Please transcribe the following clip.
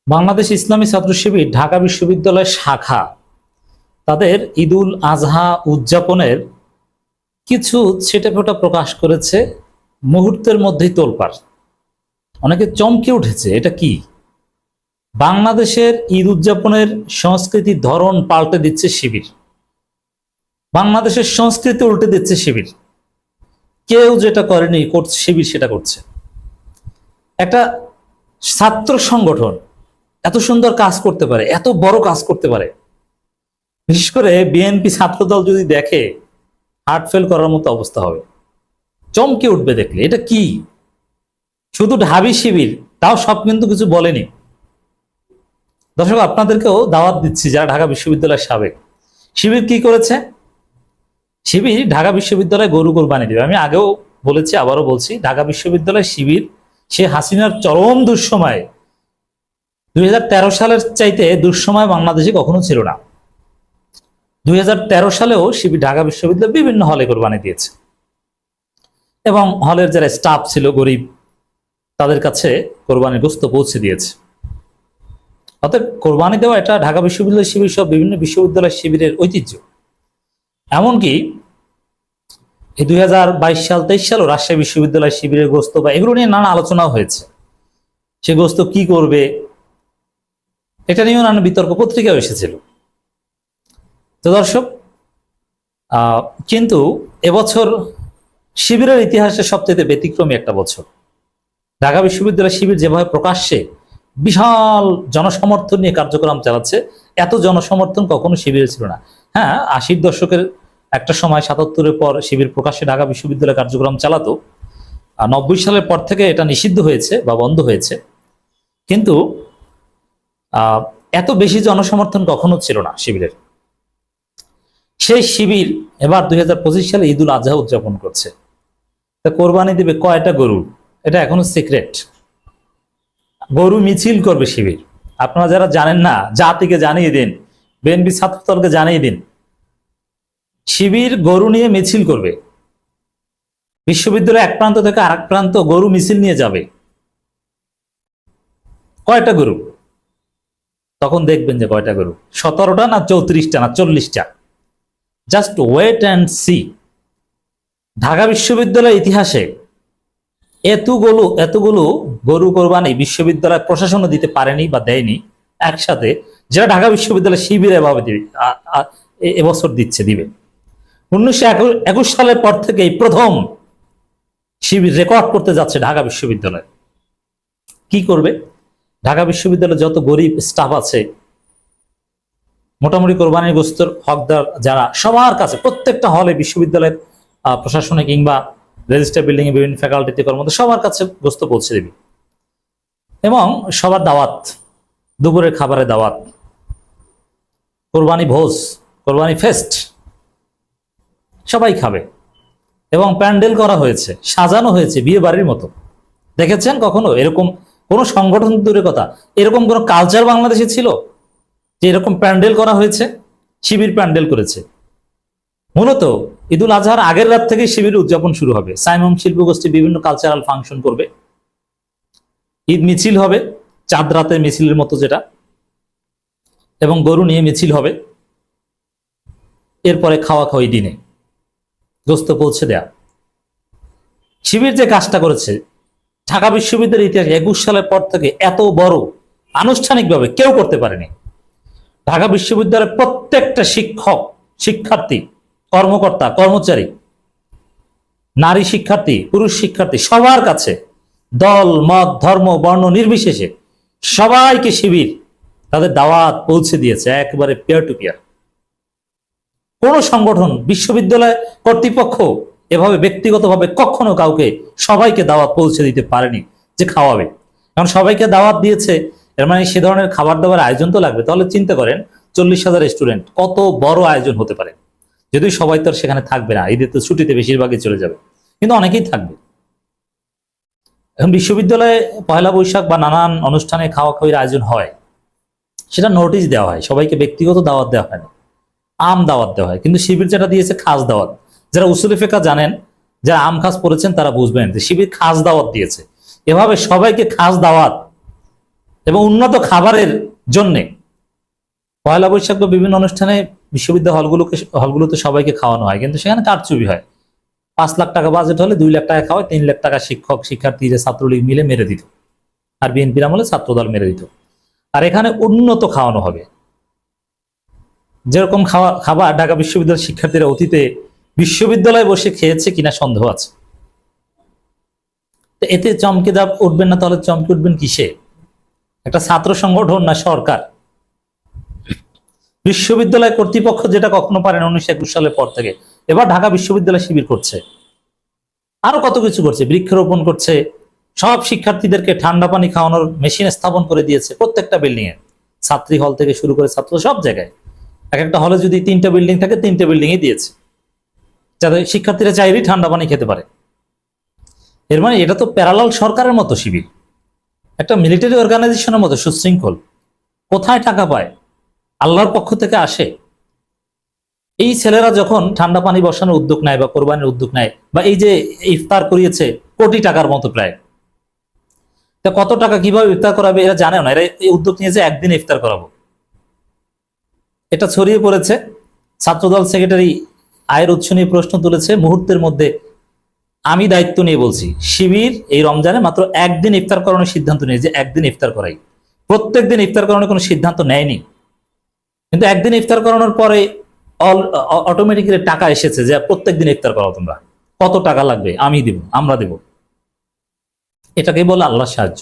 বাংলাদেশ ইসলামী ছাত্র শিবির ঢাকা বিশ্ববিদ্যালয় শাখা তাদের ঈদুল আজহা উদযাপনের কিছু ছেটেফোঁটা প্রকাশ করেছে। মুহূর্তের মধ্যেই তোলপাড়, অনেকে চমকে উঠেছে। এটা কি? বাংলাদেশের ঈদ উদযাপনের সংস্কৃতির ধরন পাল্টে দিচ্ছে শিবির, বাংলাদেশের সংস্কৃতি উল্টে দিচ্ছে শিবির। কেউ যেটা করেনি করছে, শিবির সেটা করছে। একটা ছাত্র সংগঠন এত সুন্দর কাজ করতে পারে, এত বড় কাজ করতে পারে, বিশেষ করে বিএনপি ছাত্রদল যদি দেখে হার্ট ফেল করার মতো অবস্থা হবে, চমকে উঠবে দেখলে। এটা কি? শুধু ঢাবি শিবির, তাও সব কিন্তু কিছু বলেনি। দর্শক, আপনাদেরকেও দাওয়াত দিচ্ছি যারা ঢাকা বিশ্ববিদ্যালয়ের সাবেক। শিবির কি করেছে? শিবির ঢাকা বিশ্ববিদ্যালয়ে গরু কোরবানি দেবে। আমি আগেও বলেছি, আবারও বলছি, ঢাকা বিশ্ববিদ্যালয় শিবির সে হাসিনার চরম দুঃসময়ে 2013 সালের চাইতে দুঃসময় বাংলাদেশে কখনো ছিল না। 2013 সালেও শিবির ঢাকা বিশ্ববিদ্যালয় বিভিন্ন হলে কোরবানি দিয়েছে এবং হলের যারা স্টাফ ছিল গরিব, তাদের কাছে কোরবানির গোশত পৌঁছে দিয়েছে। অর্থাৎ কোরবানি দেওয়া এটা ঢাকা বিশ্ববিদ্যালয় শিবির সব বিভিন্ন বিশ্ববিদ্যালয় শিবিরের ঐতিহ্য। এমনকি এই 2022 সাল 23 সালও রাজশাহী বিশ্ববিদ্যালয় শিবিরের গোশত বা এগুলো নিয়ে নানা আলোচনাও হয়েছে। সে গোশত কি করবে এটা নিয়েও নানা বিতর্ক পত্রিকাও এসেছিল। তো দর্শক, কিন্তু এবছর শিবিরের ইতিহাসে সবচেয়ে ব্যতিক্রমী একটা বছর। ঢাকা বিশ্ববিদ্যালয় শিবির যেভাবে প্রকাশ্যে বিশাল জনসমর্থন নিয়ে কার্যক্রম চালাচ্ছে, এত জনসমর্থন কখনো শিবিরে ছিল না। হ্যাঁ, 80-র দশকের একটা সময় 77-এর পর শিবির প্রকাশ্যে ঢাকা বিশ্ববিদ্যালয় কার্যক্রম চালাতো। 90 সালের পর থেকে এটা নিষিদ্ধ হয়েছে বা বন্ধ হয়েছে, কিন্তু এত বেশি জনসমর্থন কখনো ছিল না শিবিরের। সেই শিবির এবার 2025 সালে ঈদুল আজহা উদযাপন করছে। তা কোরবানি দেবে কয়টা গরু এটা এখনো সিক্রেট। গরু মিছিল করবে শিবির। আপনারা যারা জানেন না, জাতিকে জানিয়ে দিন, বিএনপি ছাত্রদলকে জানিয়ে দিন, শিবির গরু নিয়ে মিছিল করবে। বিশ্ববিদ্যালয় এক প্রান্ত থেকে আরেক প্রান্ত গরু মিছিল নিয়ে যাবে। কয়টা গরু? তখন দেখবেন যে কয়টা গরু, 17টা না 34টা না 40টা। Just wait and see. Dhaka বিশ্ববিদ্যালয়ের ইতিহাসে এতগুলো গরু কোরবানি বিশ্ববিদ্যালয় প্রশাসনও দিতে পারেনি বা দেয়নি একসাথে, যেটা ঢাকা বিশ্ববিদ্যালয় শিবির এভাবে এবছর দিবে। 1921 সালের পর থেকে এই প্রথম শিবির রেকর্ড করতে যাচ্ছে ঢাকা বিশ্ববিদ্যালয়। কি করবে? ঢাকা বিশ্ববিদ্যালয়ে যত গরিব স্টাফ আছে, মোটামুটি কোরবানির গোশতের হকদার যারা, সবার কাছে প্রত্যেকটা হলে বিশ্ববিদ্যালয়ের প্রশাসনে কিংবা রেজিস্টার বিল্ডিং এ বিভিন্ন ফ্যাকাল্টিতে কর্মরত সবার কাছে গোশত পৌঁছে দেবে এবং সবার দাওয়াত, দুপুরের খাবারের দাওয়াত, কোরবানি ভোজ, কোরবানি ফেস্ট, সবাই খাবে। এবং প্যান্ডেল করা হয়েছে, সাজানো হয়েছে বিয়ে বাড়ির মতো। দেখেছেন কখনো এরকম কোন সংগঠন? দূরের কথা, এরকম কোন কালচার বাংলাদেশে ছিল যে এরকম প্যান্ডেল করা হয়েছে? শিবির প্যান্ডেল করেছে। মূলত ঈদুল আজহার আগের রাত থেকে শিবির উদযাপন শুরু হবে। সাইমন শিল্পগোষ্ঠী বিভিন্ন কালচারাল ফাংশন করবে, ঈদ মিছিল হবে, চাঁদ রাতের মিছিলের মতো যেটা, এবং গরু নিয়ে মিছিল হবে। এরপরে খাওয়া খাওয়াই দিনে গোশত পৌঁছে দেয়া। শিবির যে কাজটা করেছে ঢাকা বিশ্ববিদ্যালয়ের ইতিহাসে 21 সালের পর থেকে এত বড় আনুষ্ঠানিকভাবে কেউ করতে পারেনি। ঢাকা বিশ্ববিদ্যালয়ের প্রত্যেকটা শিক্ষক, শিক্ষার্থী, কর্মকর্তা, কর্মচারী, নারী শিক্ষার্থী, পুরুষ শিক্ষার্থী, সবার কাছে দল মত ধর্ম বর্ণ নির্বিশেষে সবাইকে শিবির তাদের দাওয়াত পৌঁছে দিয়েছে, একেবারে পিয়ার টু পিয়ার। কোন সংগঠন, বিশ্ববিদ্যালয় কর্তৃপক্ষ এভাবে ব্যক্তিগতভাবে কখনো কাউকে সবাইকে দাওয়াত পৌঁছে দিতে পারেনি যে খাওয়াবে। কারণ সবাইকে দাওয়াত দিয়েছে, এর মানে সে ধরনের খাবার দাবার আয়োজন তো লাগবে। তাহলে চিন্তা করেন 40,000 স্টুডেন্ট, কত বড় আয়োজন হতে পারে। যদিও সবাই তো সেখানে থাকবে না, ঈদের তো ছুটিতে বেশিরভাগই চলে যাবে, কিন্তু অনেকেই থাকবে। এখন বিশ্ববিদ্যালয়ে পয়লা বৈশাখ বা নানান অনুষ্ঠানে খাওয়া খাওয়ির আয়োজন হয়, সেটা নোটিশ দেওয়া হয়, সবাইকে ব্যক্তিগত দাওয়াত দেওয়া হয় না, আম দাওয়াত দেওয়া হয়। কিন্তু শিবির যেটা দিয়েছে খাস দাওয়াত। যারা উসুলে ফিকহ জানেন, যারা আম খাস পড়েছেন তারা বুঝবেন যে শিবির খাস দাওয়াত দিয়েছে। এভাবে সবাইকে খাস দাওয়াত এবং উন্নত খাবারের জন্যে পয়লা বৈশাখ বা বিভিন্ন অনুষ্ঠানে বিশ্ববিদ্যালয় হলগুলোতে সবাইকে খাওয়ানো হয়, কিন্তু সেখানে কারচুপি হয়। 5 লাখ টাকা বাজেট হলে 2 লাখ টাকা খাওয়ায়, 3 লাখ টাকা শিক্ষক শিক্ষার্থী যে ছাত্রলীগ মিলে মেরে দিত, আর বিএনপির আমলে ছাত্রদল মেরে দিত। আর এখানে উন্নত খাওয়ানো হবে, যেরকম খাবার ঢাকা বিশ্ববিদ্যালয়ের শিক্ষার্থীরা অতীতে বিশ্ববিদ্যালয়ে বসে খেয়েছে কিনা সন্দেহ আছে। তো এতে চমকে উঠবেন না, তাহলে চমকে উঠবেন কিসে? একটা ছাত্র সংগঠন না সরকার? বিশ্ববিদ্যালয় কর্তৃপক্ষ যেটা কখনো পারেন 1921 সালের পর থেকে, এবার ঢাকা বিশ্ববিদ্যালয় শিবির করছে, আরো কত কিছু করছে, বৃক্ষরোপণ করছে, সব শিক্ষার্থীদেরকে ঠান্ডা পানি খাওয়ানোর মেশিন স্থাপন করে দিয়েছে প্রত্যেকটা বিল্ডিং এ, ছাত্রী হল থেকে শুরু করে ছাত্র সব জায়গায়। এক একটা হলে যদি 3টা বিল্ডিং থাকে, 3টে বিল্ডিং এ দিয়েছে, যাতে শিক্ষার্থীরা চাইলেই ঠান্ডা পানি খেতে পারে। এর মানে এটা তো প্যারালাল সরকারের মতো শিবির, একটা মিলিটারি অর্গানাইজেশনের মতো সুশৃঙ্খল। কোথায় টাকা পায়? আল্লাহর পক্ষ থেকে আসে। এই ছেলেরা যখন ঠান্ডা পানি বসানোর উদ্যোগ নেয় বা কোরবানির উদ্যোগ নেয়, বা এই যে ইফতার করিয়েছে কোটি টাকার মতো প্রায়, তা কত টাকা কিভাবে ইফতার করাবে এরা জানে না। এরা এই উদ্যোগ নিয়েছে একদিন ইফতার করাবো, এটা ছড়িয়ে পড়েছে। ছাত্রদল সেক্রেটারি আয়ের উৎস নিয়ে প্রশ্ন তুলেছে, মুহূর্তের মধ্যে আমি দায়িত্ব নিয়ে বলছি, শিবির এই রমজানে মাত্র একদিন ইফতার করানোর সিদ্ধান্ত নিয়েছে, একদিন ইফতার করাই। প্রত্যেকদিন ইফতার করানোর কোনো সিদ্ধান্ত নেয়নি, কিন্তু একদিন ইফতার করানোর পরে অটোমেটিক্যালি টাকা এসেছে যে প্রত্যেকদিন ইফতার করাও তোমরা, কত টাকা লাগবে আমি দিব, আমরা দেব। এটাকে বলে আল্লাহর সাহায্য।